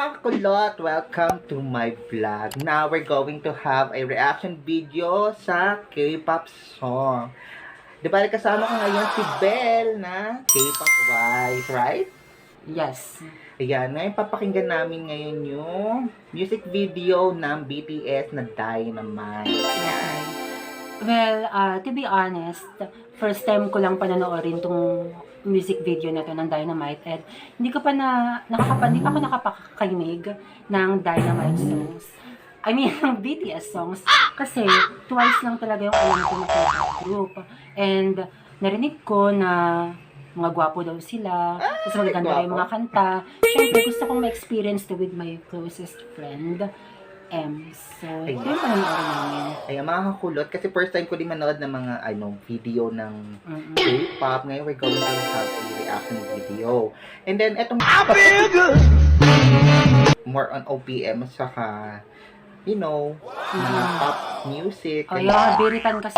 mga kulot! Welcome to my vlog. Now, we're going to have a reaction video sa K-pop song. Di ba, kasama ko ngayon si Belle na K-pop wise, right? Yes. Ayan, ngayon papakinggan namin ngayon yung music video ng BTS na Dynamite. Okay. Well, to be honest, first time ko lang pananoorin tong music video na to ng Dynamite and hindi ko pa hindi pa ako nakapakakinig ng Dynamite songs. I mean, ng BTS songs. Kasi twice lang talaga yung alam ko na K-pop group. And narinig ko na mga gwapo daw sila. Tapos magaganda yung mga kanta. Siyempre, gusto kong ma-experience to with my closest friend. So, ito yung pananoorin namin. Ayan, mga kakulot, kasi first time ko din manood ng mga video ng K-pop. Ngayon, we're going to have a reaction video. And then, etong more on OPM, saka, you know, mga pop music. Ayan, biritan kasi.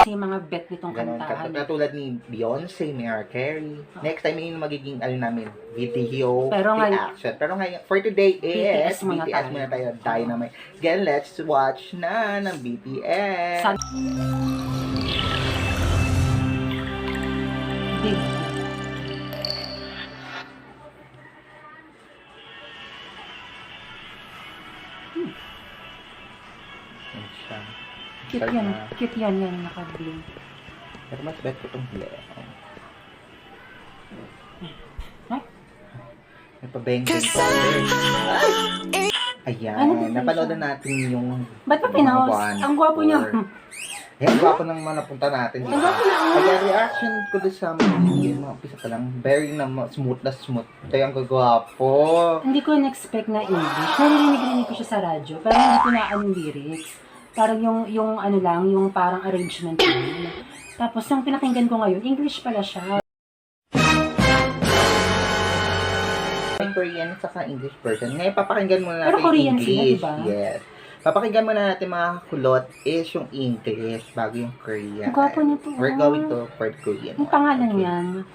Kasi mga bet nitong kantahan. Katulad ni Beyonce, Mariah Carey. Next time, yun yung magiging, namin, video, pero reaction. Pero ngayon, for today is, BTS muna tayo, Dynamite. Again, let's watch na ng BTS. Big. Cute yan naka-blue. Pero mas bet ko itong blue. May pabengking pa. Ayan, napanood na natin yung ba't pa pinaos? Ang gwapo niya. Ayan, gwapo nang napunta natin. Ang gwapo na. Ayan, reaction ko doon sa mga umpisa pa lang. Very na smooth na smooth. Ito yung kagwapo. Hindi ko na-expect na English. Narinig ko siya sa radyo. Pero hindi ko na ang lyrics. Parang yung lang, yung parang arrangement yun. Tapos yung pinakinggan ko ngayon, English pala siya. May Korean saka English version. Ngayon, papakinggan muna natin pero Korean English. sila, diba? Yes. Papakinggan muna natin mga kulot is yung English bago yung Korean. Ang gwapo nito. We're going to for Korean. Yung pangalan niyan.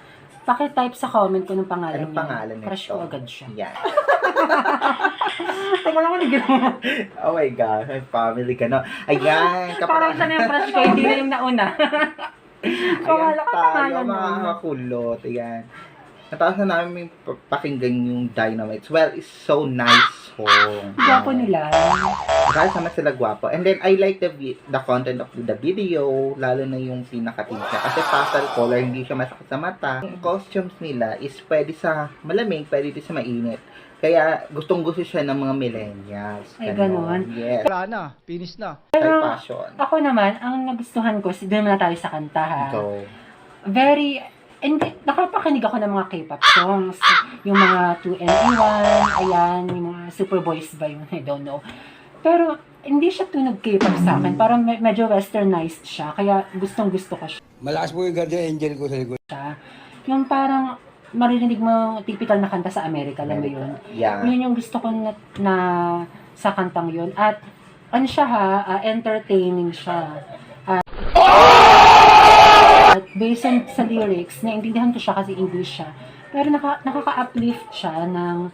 Paki-type sa comment ko ng pangalan niya. Anong pangalan nito? Crush ko agad siya. Yan. Teka lang, hindi mo. Oh my God, may family ka na. Ayan, Parang siya na yung crush ko, hindi na yung nauna. Ayan tayo, mga kulot. Ayan. Natapos na namin pakinggan yung Dynamite. Well, it's so nice song. Gwapo nila. Dahil sama sila gwapo. And then, I like the content of the video, lalo na yung pinaka-tint niya. Kasi pastel color, hindi siya masakit sa mata. Yung costumes nila is pwede sa malamig, pwede din sa mainit. Kaya, gustong-gusto siya ng mga millennials. Ay, ganun. Yes. Wala na, finish na. Pero, Fashion. ako naman, ang nagustuhan ko, doon na tayo sa kanta ha. So, Nakapakinig ako ng mga K-pop songs. Yung mga 2NE1, ayan, yung mga Super Boys ba yun, I don't know. Pero, hindi siya tunog K-pop sa akin. Parang medyo westernized siya, kaya gustong-gusto ko siya. Malakas po yung guardian angel ko sa likod. Yung parang, maririnig mo typical na kanta sa Amerika, alam mo yun? yeah. Yun yung gusto ko na sa kantang yun. At, ano siya entertaining siya. At based on sa lyrics, naintindihan ko siya kasi English siya. Pero nakaka-uplift siya ng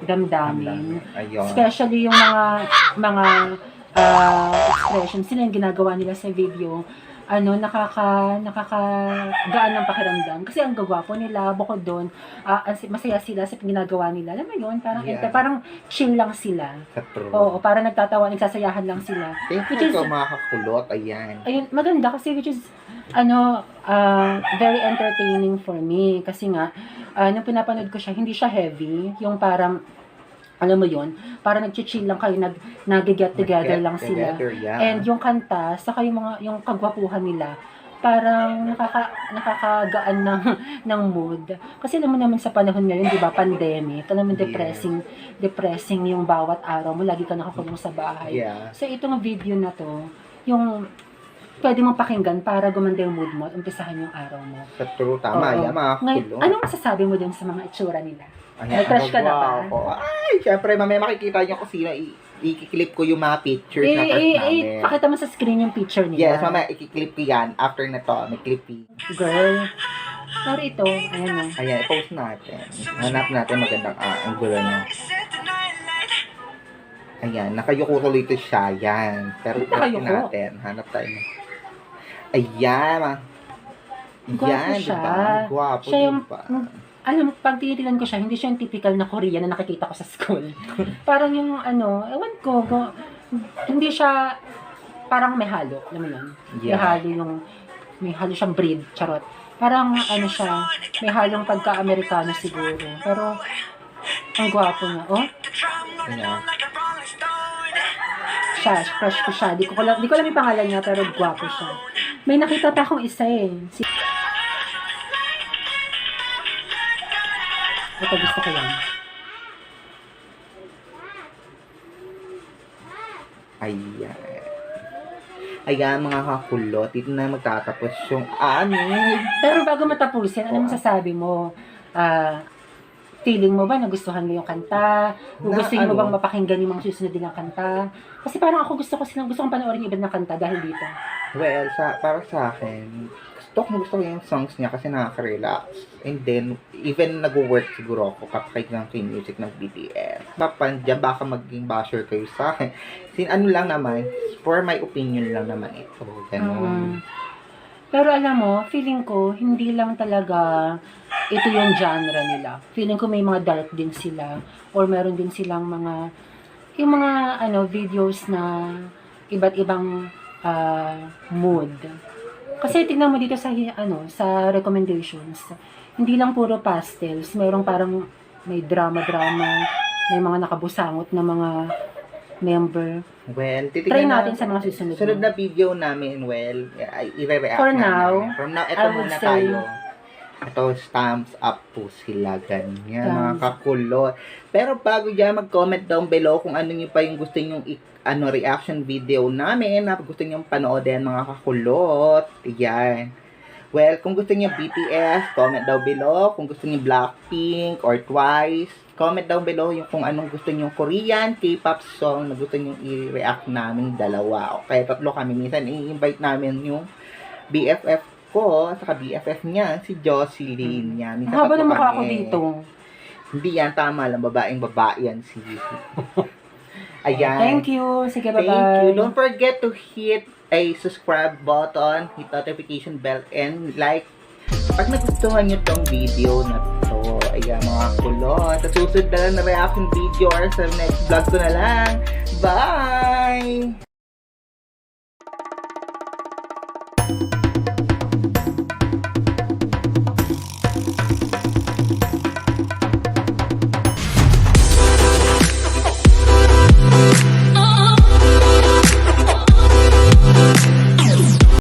damdamin. Ayun. Especially yung mga expressions sila yung ginagawa nila sa video. Nakakagaan ng pakiramdam. Kasi ang gagwapo nila, bukod doon, masaya sila sa ginagawa nila. Alam mo yun? Parang chill lang sila. Oo, parang nagtatawa, nagsasayahan lang sila. Thank you so mga kakulot. Ayan. Ayun, maganda kasi which is, very entertaining for me. Kasi nga, nung pinapanood ko siya, hindi siya heavy. Yung parang, alam mo yun, parang nag-chill lang kayo, nag-get together lang sila. Yeah. And yung kanta, saka yung kagwapuhan nila, parang nakakagaan ng mood. Kasi alam mo naman sa panahon ngayon, di ba, pandemic, alam mo, depressing yung bawat araw mo, lagi ka nakakulong sa bahay. Yeah. So itong video na to, yung pwede mong pakinggan para gumanda yung mood mo at umpisahan yung araw mo. Sa true, tama yan, mga kulot. Anong masasabi mo dun sa mga itsura nila? Ayan, May crush ka na ba? Ay, syempre, mamaya makikita niyo kung sino. I-clip ko yung mga pictures na crush namin. Pakita mo sa screen yung picture nila. Yes, mamaya i-clip ko yan. After na to, may clip. Girl, Pero ito, ayan o. Ayan, i-post natin. Hanap natin magandang angulo niya. Ayan, nakayuko tuloy ito siya. Yan. Pero Nakayuko? natin. Hanap tayo. Ayan. Gwapo Yan, siya. diba? Gwapo, Siya yung, diba? alam, pag tinitingnan ko siya, hindi siya yung typical na Korean na nakikita ko sa school. Parang yung ewan ko, hindi siya, parang may halo, alam mo yun? Yeah. May halo siyang breed, charot. Parang siya, may halong pagka-Amerikano siguro. Pero, ang gwapo niya. Oh, Ayan. siya, crush ko siya. Di ko alam yung pangalan niya, pero gwapo siya. May nakita pa akong isa eh. Ito, gusto ko yan. Ayan. Ayan, mga kakulot. Dito na magtatapos yung amin. Pero bago matapusin, ano masasabi mo? Feeling mo ba nagustuhan mo yung kanta? Gusto mo bang mapakinggan yung mga susunod nilang kanta? Kasi parang ako gusto kong panoorin yung iba na kanta dahil dito. Well, para sa akin, gusto ko yung songs niya kasi nakaka-relax. And then, even nag-work siguro ako kapag ng music ng BTS. Diyan baka maging basher kayo sa akin. Ano lang naman, for my opinion lang naman ito. Ganun. Pero alam mo, feeling ko, hindi lang talaga ito yung genre nila. Feeling ko may mga dark din sila. Or meron din silang yung mga videos na iba't ibang mood. Kasi tingnan mo dito sa recommendations, hindi lang puro pastels, mayroong parang may drama, may mga nakabusangot na mga member. Well, Try natin sa mga susunod. Sunod na video namin, i-re-react For namin. now, From now, ito I would muna say, tayo. Ito, thumbs up po sila. Ganyan, mga kakulot. Pero bago dyan, mag-comment down below kung ano nyo pa yung gusto nyo reaction video namin na gusto nyo panoodin, mga kakulot. Yan. Well, kung gusto niyo BTS, comment down below. Kung gusto niyo Blackpink or Twice, comment down below yung kung anong gusto niyo Korean, K-pop song na gusto niyo i-react namin dalawa. Okay, tatlo kami. Minsan i-invite namin yung BFF ko, saka BFF niya, si Jocelyn. Yan. Minsan haba tatlo na mukha ko kami. dito. Hindi yan, tama lang. Babaeng-babae yan si Ayan. Thank you. Sige, bye-bye. Thank you. Don't forget to hit a subscribe button, hit notification bell, and like pag nagustuhan nyo tong video na to. Ayan, mga kulot. Sa susunod na lang na reaction video or sa next vlog ko na lang. Bye!